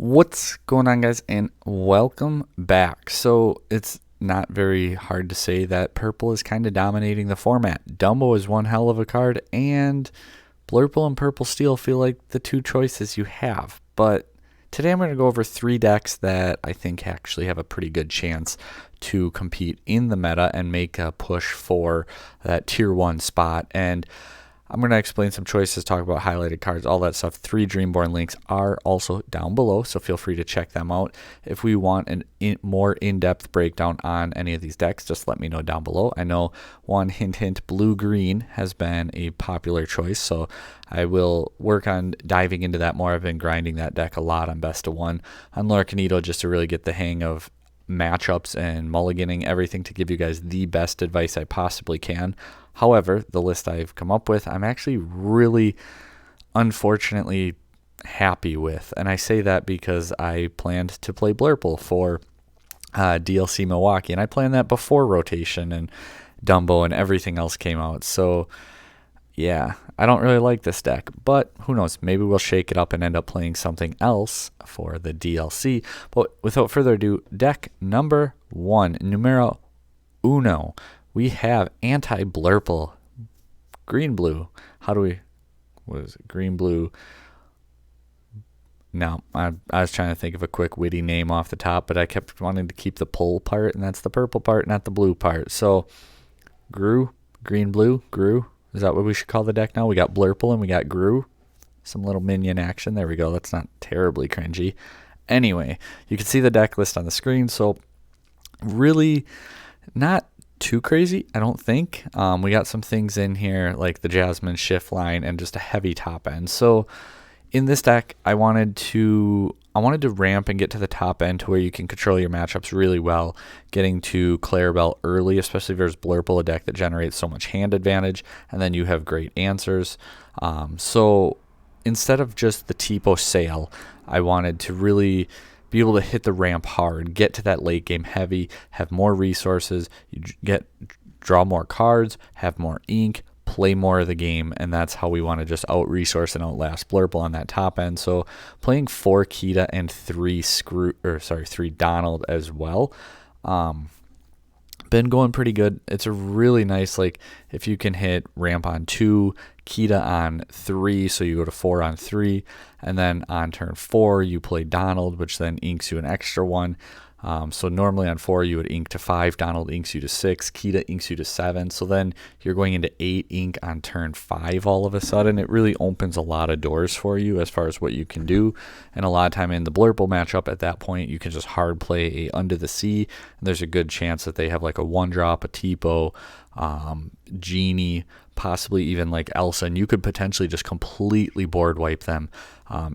What's going on, guys, and welcome back. So it's not very hard to say that purple is kind of dominating the format. Dumbo is one hell of a card, and Blurple and Purple Steel feel like the two choices you have. But today I'm going to go over three decks that I think actually have a pretty good chance to compete in the meta and make a push for that tier 1 spot. And I'm going to explain some choices, talk about highlighted cards, all that stuff. 3 Dreamborn links are also down below, so feel free to check them out. If we want a more in-depth breakdown on any of these decks, just let me know down below. I know one hint, blue-green has been a popular choice, so I will work on diving into that more. I've been grinding that deck a lot on Best of 1 on Lorcanito just to really get the hang of matchups and mulliganing everything to give you guys the best advice I possibly can. However, the list I've come up with, I'm actually really, unfortunately, happy with. And I say that because I planned to play Blurple for DLC Milwaukee. And I planned that before Rotation and Dumbo and everything else came out. So, yeah, I don't really like this deck. But who knows? Maybe we'll shake it up and end up playing something else for the DLC. But without further ado, deck number 1, numero uno. We have anti-blurple, green-blue. What is it? Green-blue. Now, I was trying to think of a quick witty name off the top, but I kept wanting to keep the pull part, and that's the purple part, not the blue part. So, green-blue, Gru. Is that what we should call the deck now? We got blurple and we got Gru. Some little minion action. There we go. That's not terribly cringy. Anyway, you can see the deck list on the screen, so really not too crazy, I don't think. We got some things in here like the Jasmine shift line and just a heavy top end. So in this deck, I wanted to ramp and get to the top end to where you can control your matchups really well, getting to Clarabelle early, especially if there's Blurple, a deck that generates so much hand advantage, and then you have great answers. So instead of just the Tipo Sail, I wanted to really be able to hit the ramp hard, get to that late game heavy, have more resources, draw more cards, have more ink, play more of the game, and that's how we want to just out-resource and outlast Blurple on that top end. So playing 4 Kita and 3 Donald as well. Been going pretty good. It's a really nice, like, if you can hit ramp on 2, Kita on 3, so you go to 4 on 3, and then on turn 4 you play Donald, which then inks you an extra 1. So normally on 4 you would ink to 5, Donald inks you to 6, Kita inks you to 7, so then you're going into 8 ink on turn 5 all of a sudden. It really opens a lot of doors for you as far as what you can do, and a lot of time in the Blurple matchup at that point you can just hard play a Under the Sea, and there's a good chance that they have like a 1-drop, a Tipo, Genie, possibly even like Elsa, and you could potentially just completely board wipe them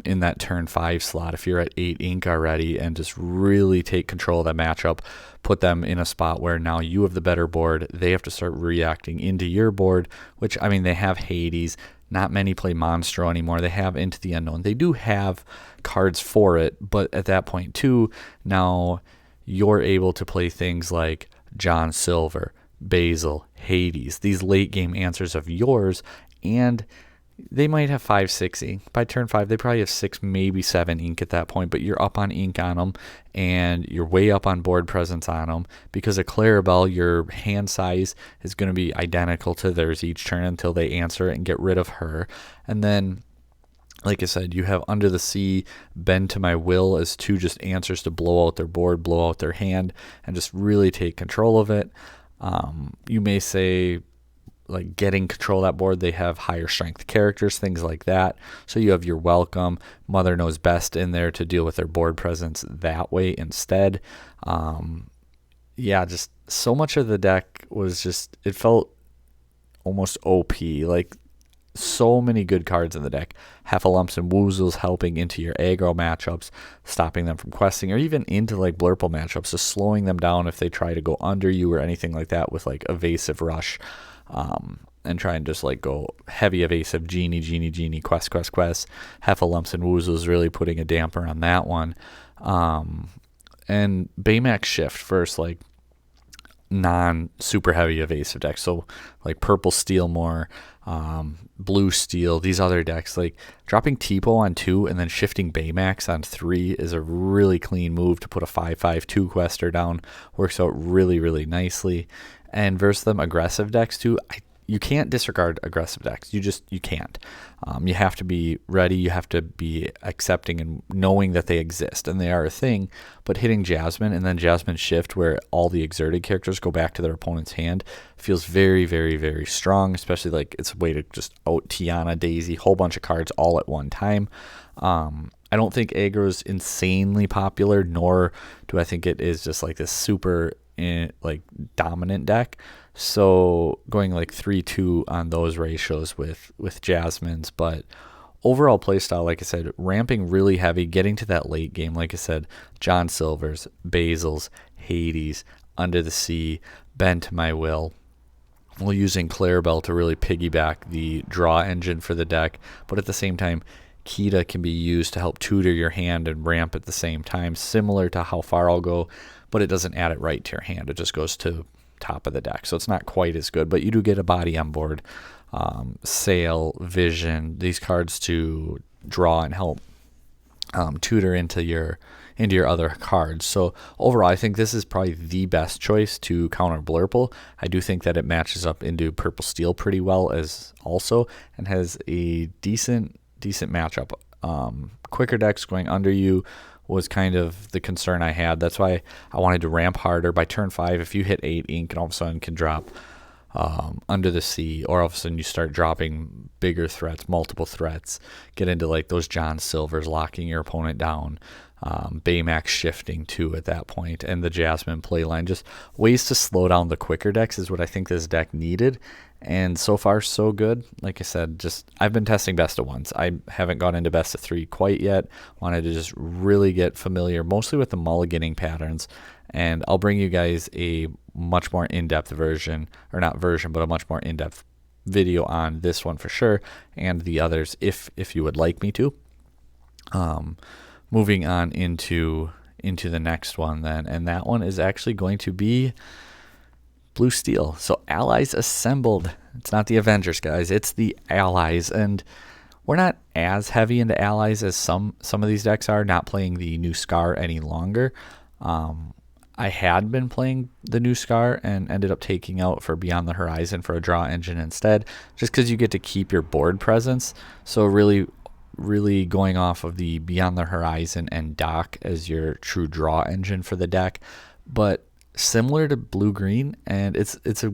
in that turn 5 slot if you're at 8 ink already, and just really take control of that matchup, put them in a spot where now you have the better board. They have to start reacting into your board, which, I mean, they have Hades. Not many play Monstro anymore. They have Into the Unknown. They do have cards for it, but at that point too, now you're able to play things like John Silver, Basil, Hades, these late game answers of yours, and they might have 5, 6 ink. By turn 5, they probably have 6, maybe 7 ink at that point, but you're up on ink on them, and you're way up on board presence on them. Because of Clarabelle, your hand size is going to be identical to theirs each turn until they answer it and get rid of her. And then, like I said, you have Under the Sea, Bend to My Will as 2 just answers to blow out their board, blow out their hand, and just really take control of it. You may say, like, getting control of that board, they have higher strength characters, things like that. So you have your Welcome, Mother Knows Best in there to deal with their board presence that way instead. Yeah, just so much of the deck was just, it felt almost OP. Like, so many good cards in the deck. Heffalumps and Woozles helping into your aggro matchups, stopping them from questing, or even into like Blurple matchups, just slowing them down if they try to go under you or anything like that with like Evasive Rush, and try and just like go heavy evasive, Genie, quest. Heffalumps and Woozles really putting a damper on that one. And Baymax Shift first, like, non super heavy evasive deck, so like Purple Steel more, Blue Steel, these other decks, like dropping Tipo on 2 and then shifting Baymax on 3 is a really clean move to put a 5/5 2-quester down. Works out really, really nicely. And versus them aggressive decks too, you can't disregard aggressive decks. You can't. You have to be ready. You have to be accepting and knowing that they exist and they are a thing. But hitting Jasmine and then Jasmine Shift, where all the exerted characters go back to their opponent's hand, feels very, very, very strong. Especially like it's a way to just out Tiana, Daisy, whole bunch of cards all at one time. I don't think aggro is insanely popular, nor do I think it is just like this super like dominant deck. So going like 3-2 on those ratios with Jasmine's, but overall playstyle, like I said, ramping really heavy, getting to that late game. Like I said, John Silver's, Basil's, Hades, Under the Sea, Bend to My Will. We're using Clarabelle to really piggyback the draw engine for the deck, but at the same time, Kita can be used to help tutor your hand and ramp at the same time, similar to how far I'll go, but it doesn't add it right to your hand. It just goes to top of the deck, so it's not quite as good, but you do get a body on board. Sail, Vision, these cards to draw and help tutor into your other cards. So overall, I think this is probably the best choice to counter Blurple. I do think that it matches up into Purple Steel pretty well as also, and has a decent matchup. Quicker decks going under you was kind of the concern I had. That's why I wanted to ramp harder. By turn 5, if you hit 8 ink and all of a sudden can drop Under the Sea, or all of a sudden you start dropping bigger threats, multiple threats, get into like those John Silvers locking your opponent down, Baymax shifting too at that point, and the Jasmine playline. Just ways to slow down the quicker decks is what I think this deck needed. And so far, so good. Like I said, just I've been testing best of ones. I haven't gone into best of 3 quite yet. Wanted to just really get familiar, mostly with the mulliganing patterns. And I'll bring you guys a much more in-depth version, or not version, but a much more in-depth video on this one for sure, and the others if you would like me to. Moving on into the next one then, and that one is actually going to be Blue Steel. So Allies Assembled. It's not the Avengers, guys. It's the Allies, and we're not as heavy into Allies as some of these decks are. Not playing the new Scar any longer. I had been playing the new Scar and ended up taking out for Beyond the Horizon for a draw engine instead, just because you get to keep your board presence. So really going off of the Beyond the Horizon and Dock as your true draw engine for the deck, but similar to blue-green, and it's a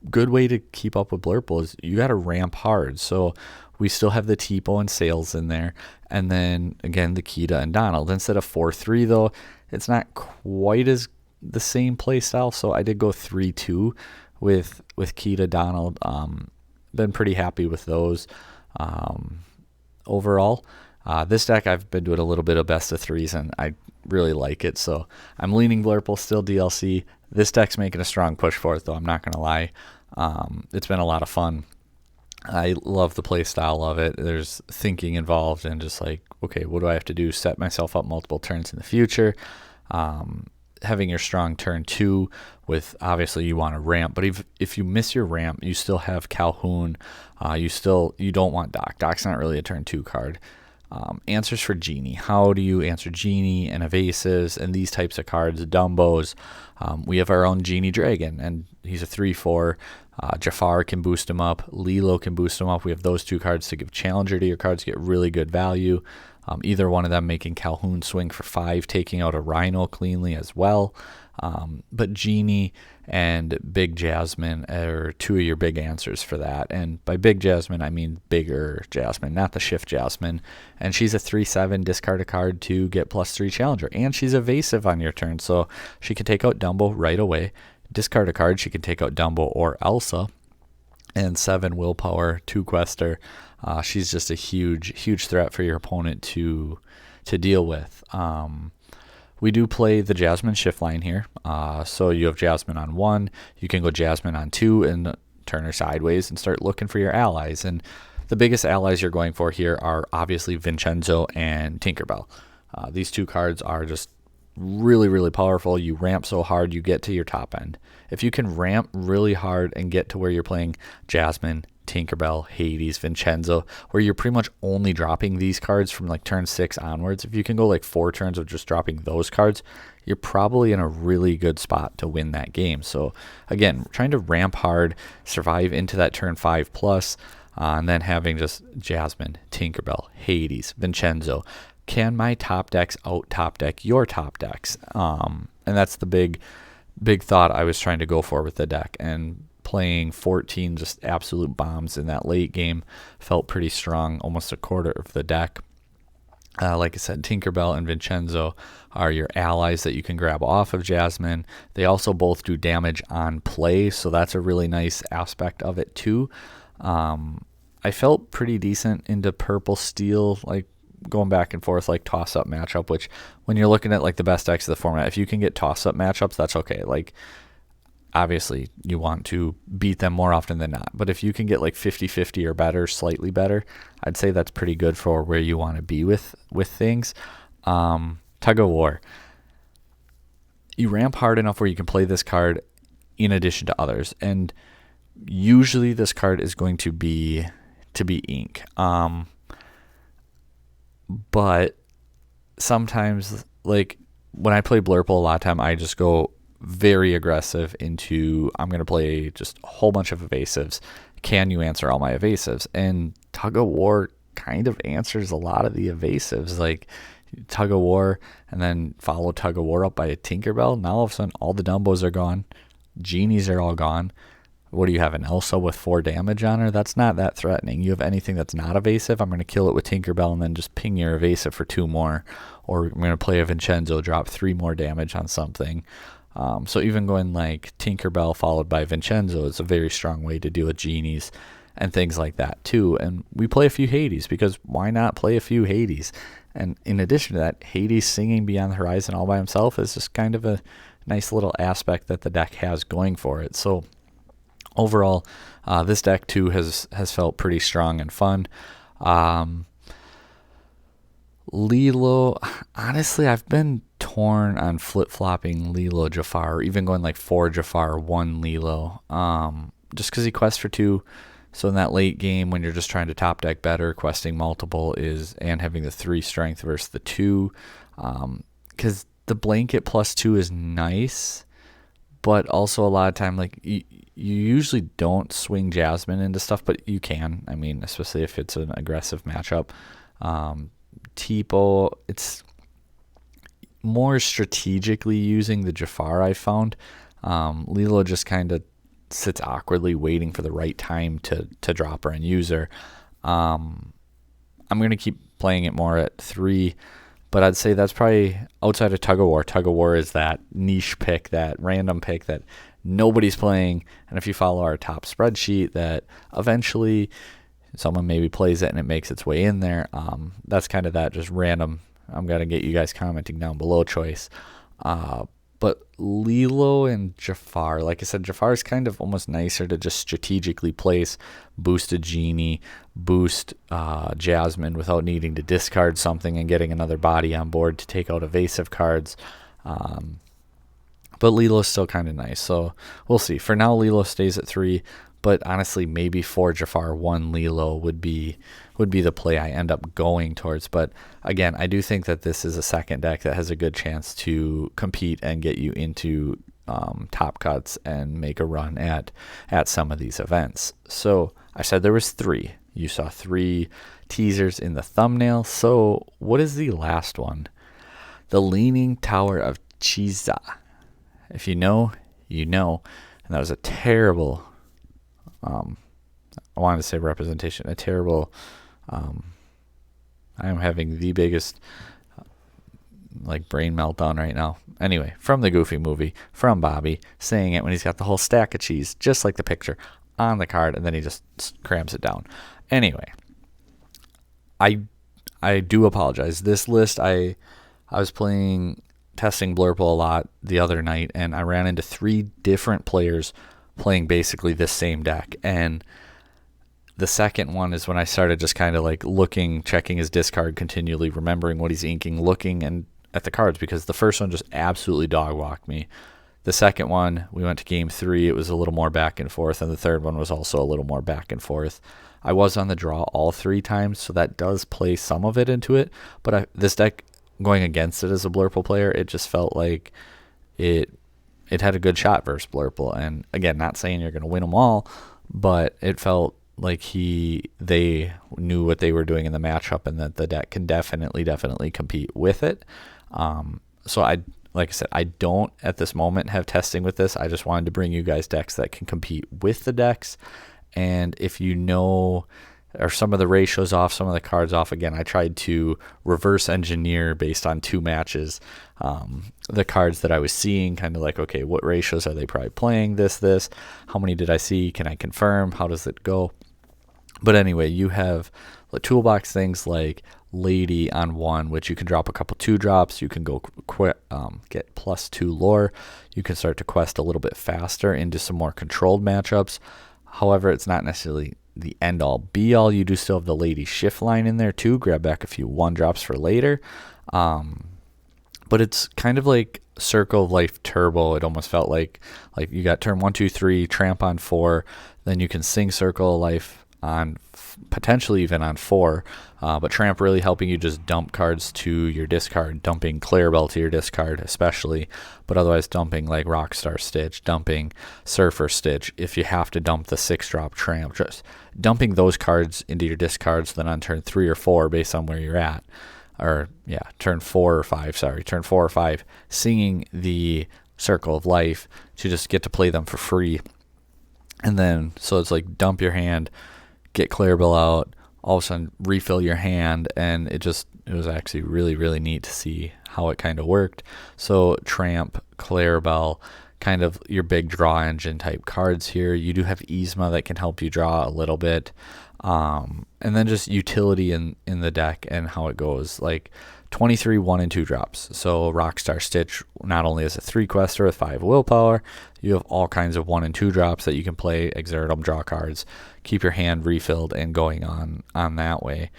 good way to keep up with Blurple is you got to ramp hard. So we still have the Tipo and Sails in there, and then again the Kita and Donald. Instead of 4-3 though, it's not quite as the same play style, so I did go 3-2 with Kita, Donald. Been pretty happy with those overall. This deck I've been doing a little bit of best of 3s, and I really like it, so I'm leaning Blurple, still DLC. This deck's making a strong push for it though, I'm not gonna lie. It's been a lot of fun. I love the play style of it. There's thinking involved and just like, okay, what do I have to do? Set myself up multiple turns in the future. Having your strong turn 2 with, obviously you want to ramp, but if you miss your ramp, you still have Calhoun. You don't want Doc. Doc's not really a turn 2 card. Answers for Genie. How do you answer Genie and Evasives and these types of cards, Dumbos? We have our own Genie Dragon, and he's a 3/4. Jafar can boost him up. Lilo can boost him up. We have those 2 cards to give Challenger to your cards, get really good value. Either one of them making Calhoun swing for 5, taking out a Rhino cleanly as well. But Genie and Big Jasmine are 2 of your big answers for that. And by Big Jasmine, I mean bigger Jasmine, not the Shift Jasmine. And she's a 3/7, discard a card to get +3 Challenger. And she's evasive on your turn, so she can take out Dumbo right away. Discard a card, she can take out Dumbo or Elsa. And 7 willpower, 2 quester. She's just a huge threat for your opponent to deal with. We do play the Jasmine shift line here. So you have Jasmine on 1. You can go Jasmine on 2 and turn her sideways and start looking for your allies. And the biggest allies you're going for here are obviously Vincenzo and Tinkerbell. These 2 cards are just really powerful. You ramp so hard you get to your top end. If you can ramp really hard and get to where you're playing Jasmine, Tinkerbell, Hades, Vincenzo, where you're pretty much only dropping these cards from like turn 6 onwards. If you can go like 4 turns of just dropping those cards, you're probably in a really good spot to win that game. So again, trying to ramp hard, survive into that turn 5 plus, and then having just Jasmine, Tinkerbell, Hades, Vincenzo. Can my top decks out top deck your top decks? And that's the big thought I was trying to go for with the deck. And playing 14 just absolute bombs in that late game felt pretty strong, almost a quarter of the deck. Like I said, Tinkerbell and Vincenzo are your allies that you can grab off of Jasmine. They also both do damage on play, so that's a really nice aspect of it too. I felt pretty decent into purple steel, like going back and forth, like toss-up matchup, which when you're looking at like the best decks of the format, if you can get toss-up matchups, that's okay. Like obviously you want to beat them more often than not, but if you can get like 50-50 or better, slightly better, I'd say that's pretty good for where you want to be with things. Tug of War. You ramp hard enough where you can play this card in addition to others, and usually this card is going to be ink. But sometimes, like when I play Blurple, a lot of time I just go very aggressive into, I'm going to play just a whole bunch of evasives. Can you answer all my evasives? And Tug of War kind of answers a lot of the evasives. Like Tug of War and then follow Tug of War up by a Tinkerbell. Now all of a sudden all the Dumbos are gone. Genies are all gone. What do you have, an Elsa with 4 damage on her? That's not that threatening. You have anything that's not evasive, I'm going to kill it with Tinkerbell and then just ping your evasive for 2 more. Or I'm going to play a Vincenzo, drop 3 more damage on something. So even going like Tinkerbell followed by Vincenzo is a very strong way to deal with Genies and things like that too. And we play a few Hades, because why not play a few Hades? And in addition to that, Hades singing Beyond the Horizon all by himself is just kind of a nice little aspect that the deck has going for it. So overall, this deck too has felt pretty strong and fun. Lilo, honestly, I've been torn on flip-flopping Lilo Jafar, or even going like 4 Jafar, 1 Lilo, just because he quests for 2. So in that late game, when you're just trying to top deck better, questing multiple and having the 3 strength versus the 2, because the blanket plus 2 is nice, but also a lot of time, like you usually don't swing Jasmine into stuff, but you can. I mean, especially if it's an aggressive matchup. Tipo, it's more strategically using the Jafar, I found. Lilo just kind of sits awkwardly waiting for the right time to drop her and use her. I'm going to keep playing it more at 3, but I'd say that's probably outside of Tug of War. Tug of War is that niche pick, that random pick that nobody's playing, and if you follow our top spreadsheet, that eventually someone maybe plays it and it makes its way in there. That's kind of that just random, I'm going to get you guys commenting down below choice. But Lilo and Jafar, like I said, Jafar is kind of almost nicer to just strategically place, boost a Genie, boost Jasmine without needing to discard something and getting another body on board to take out evasive cards. But Lilo's still kind of nice, so we'll see. For now, Lilo stays at 3, but honestly, maybe 4 Jafar, 1 Lilo would be the play I end up going towards. But again, I do think that this is a second deck that has a good chance to compete and get you into top cuts and make a run at some of these events. So I said there was 3. You saw 3 teasers in the thumbnail. So what is the last one? The Leaning Tower of Chiza. If you know, you know. And that was a terrible, I wanted to say representation, a terrible, I am having the biggest like brain meltdown right now. Anyway, from the Goofy movie, from Bobby, saying it when he's got the whole stack of cheese, just like the picture on the card, and then he just crams it down. Anyway, I do apologize. This list, I was testing Blurple a lot the other night, and I ran into 3 different players playing basically this same deck. And the second one is when I started just kind of like looking, checking his discard continually, remembering what he's inking, looking and at the cards, because the first one just absolutely dog walked me. The second one, we went to game 3. It was a little more back and forth, and the third one was also a little more back and forth. I was on the draw all 3 times, so that does play some of it into it. But this deck, going against it as a Blurple player, it just felt like it had a good shot versus Blurple. And again, not saying you're going to win them all, but it felt like they knew what they were doing in the matchup, and that the deck can definitely compete with it. So like I said, I don't at this moment have testing with this. I just wanted to bring you guys decks that can compete with the decks. And if you know, or some of the ratios off, some of the cards off, again, I tried to reverse engineer based on 2 matches the cards that I was seeing, kind of like, okay, what ratios are they probably playing, this, how many did I see, can I confirm, how does it go? But anyway, you have the toolbox things like Lady on 1, which you can drop a couple 2-drops. You can go get +2 lore. You can start to quest a little bit faster into some more controlled matchups. However, it's not necessarily the end-all, be-all. You do still have the Lady shift line in there too. Grab back a few 1-drops for later. But it's kind of like Circle of Life Turbo. It almost felt like you got turn 1, 2, 3, Tramp on 4. Then you can sing Circle of Life on potentially even on 4, but Tramp really helping you just dump cards to your discard, dumping Clarabelle to your discard especially, but otherwise dumping like Rockstar Stitch, dumping Surfer Stitch. If you have to dump the 6-drop Tramp, just dumping those cards into your discards. Then on turn 3 or 4, based on where you're at, or turn 4 or 5, singing the Circle of Life to just get to play them for free. And then so it's like dump your hand, get Clarabelle out, all of a sudden refill your hand, and it was actually really neat to see how it kind of worked. So Tramp, Clarabelle, kind of your big draw engine type cards here. You do have Yzma that can help you draw a little bit, and then just utility in the deck and how it goes, like 23 1 and 2 drops. So Rockstar Stitch not only is a 3-quester with 5 willpower, you have all kinds of 1 and 2 drops that you can play, exert them, draw cards, keep your hand refilled and going on that way.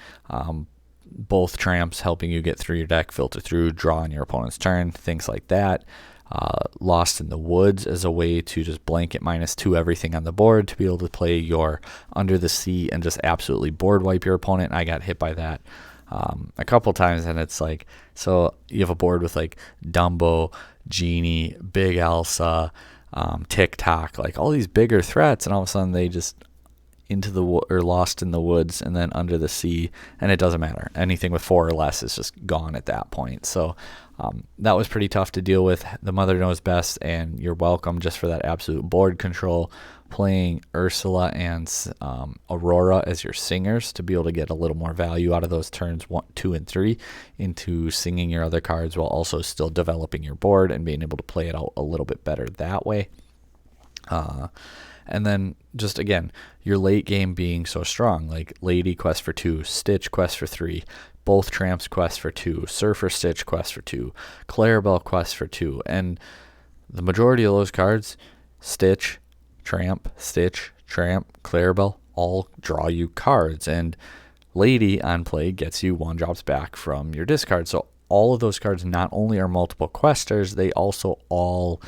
Both Tramps helping you get through your deck, filter through, draw on your opponent's turn, things like that. Lost in the Woods as a way to just blanket -2 everything on the board to be able to play your Under the Sea and just absolutely board wipe your opponent. I got hit by that a couple times, and it's like, so you have a board with like Dumbo, Genie, Big Elsa, TikTok, like all these bigger threats, and all of a sudden they just Lost in the Woods and then Under the Sea, and it doesn't matter. Anything with 4 or less is just gone at that point. So that was pretty tough to deal with. The mother knows best, and you're welcome just for that absolute board control. Playing Ursula and Aurora as your singers to be able to get a little more value out of those turns 1, 2, and 3 into singing your other cards while also still developing your board and being able to play it out a little bit better that way. And then just again, your late game being so strong, like Lady quest for 2, Stitch quest for 3, both Tramps quest for 2, Surfer Stitch quest for 2, Clarabelle quest for 2, and the majority of those cards, Stitch, Tramp, Clarabelle, all draw you cards, and Lady on play gets you 1-drops back from your discard. So all of those cards not only are multiple questers, they also all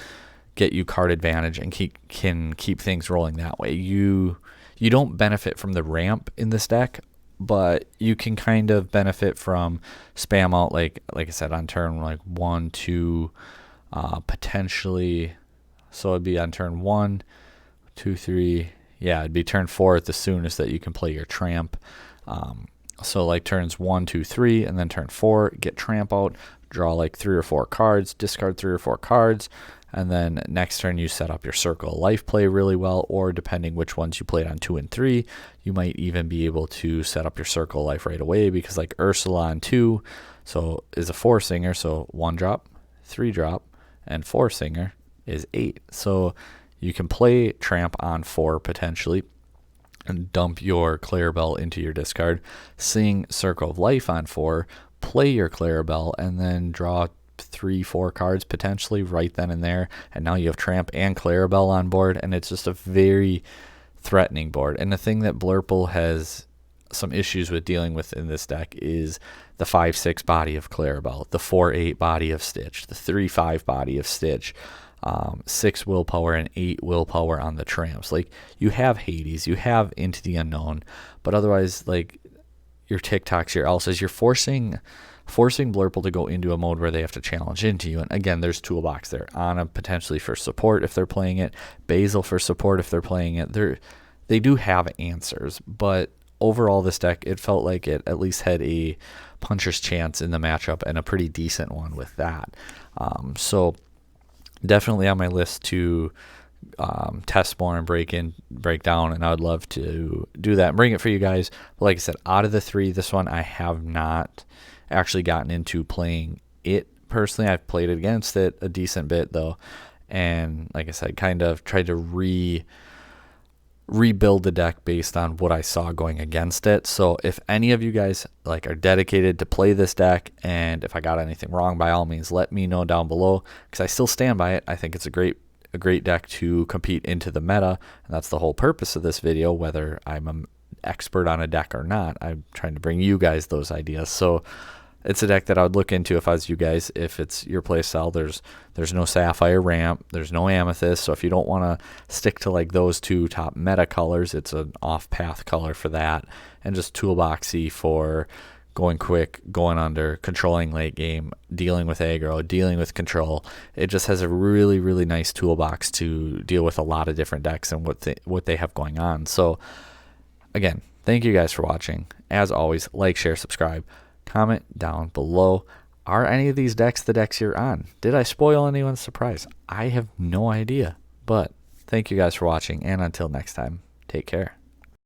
get you card advantage and can keep things rolling that way. You don't benefit from the ramp in this deck, but you can kind of benefit from spam out, like I said, on turn 1, 2, potentially. So it'd be on turn 1, 2, 3. Yeah, it'd be turn 4 at the soonest that you can play your Tramp. So like turns 1, 2, 3, and then turn 4, get Tramp out, draw like 3 or 4 cards, discard 3 or 4 cards, and then next turn you set up your Circle of Life play really well, or depending which ones you played on 2 and 3, you might even be able to set up your Circle of Life right away, because like Ursula on 2 so is a 4-singer, so 1-drop, 3-drop, and 4-singer is 8. So you can play Tramp on 4 potentially and dump your Clarabelle into your discard, sing Circle of Life on 4, play your Clarabelle, and then draw 3, 4 cards potentially right then and there, and now you have Tramp and Clarabelle on board, and it's just a very threatening board. And the thing that Blurple has some issues with dealing with in this deck is the 5-6 body of Clarabelle, the 4-8 body of Stitch, the 3-5 body of Stitch. 6 willpower and 8 willpower on the tramps. Like, you have Hades, you have Into the Unknown, but otherwise, like, your TikToks, your Elsas, you're forcing Blurple to go into a mode where they have to challenge into you. And again, there's toolbox there. Anna potentially for support if they're playing it, Basil for support if they're playing it. They do have answers, but overall this deck, it felt like it at least had a puncher's chance in the matchup, and a pretty decent one with that. So definitely on my list to test more and break down, and I would love to do that and bring it for you guys. But like I said, out of the 3, this one I have not actually gotten into playing it personally. I've played against it a decent bit though, and like I said, kind of tried to rebuild the deck based on what I saw going against it. So if any of you guys like are dedicated to play this deck, and if I got anything wrong, by all means let me know down below, because I still stand by it. I think it's a great deck to compete into the meta, and that's the whole purpose of this video. Whether I'm an expert on a deck or not, I'm trying to bring you guys those ideas. So it's a deck that I would look into if I was you guys. If it's your playstyle, there's no Sapphire ramp, there's no Amethyst, so if you don't want to stick to like those 2 top meta colors, it's an off-path color for that, and just toolboxy for going quick, going under, controlling late game, dealing with aggro, dealing with control. It just has a really, really nice toolbox to deal with a lot of different decks and what they have going on. So again, thank you guys for watching. As always, like, share, subscribe, comment down below. Are any of these decks the decks you're on? Did I spoil anyone's surprise? I have no idea. But thank you guys for watching, and until next time, take care.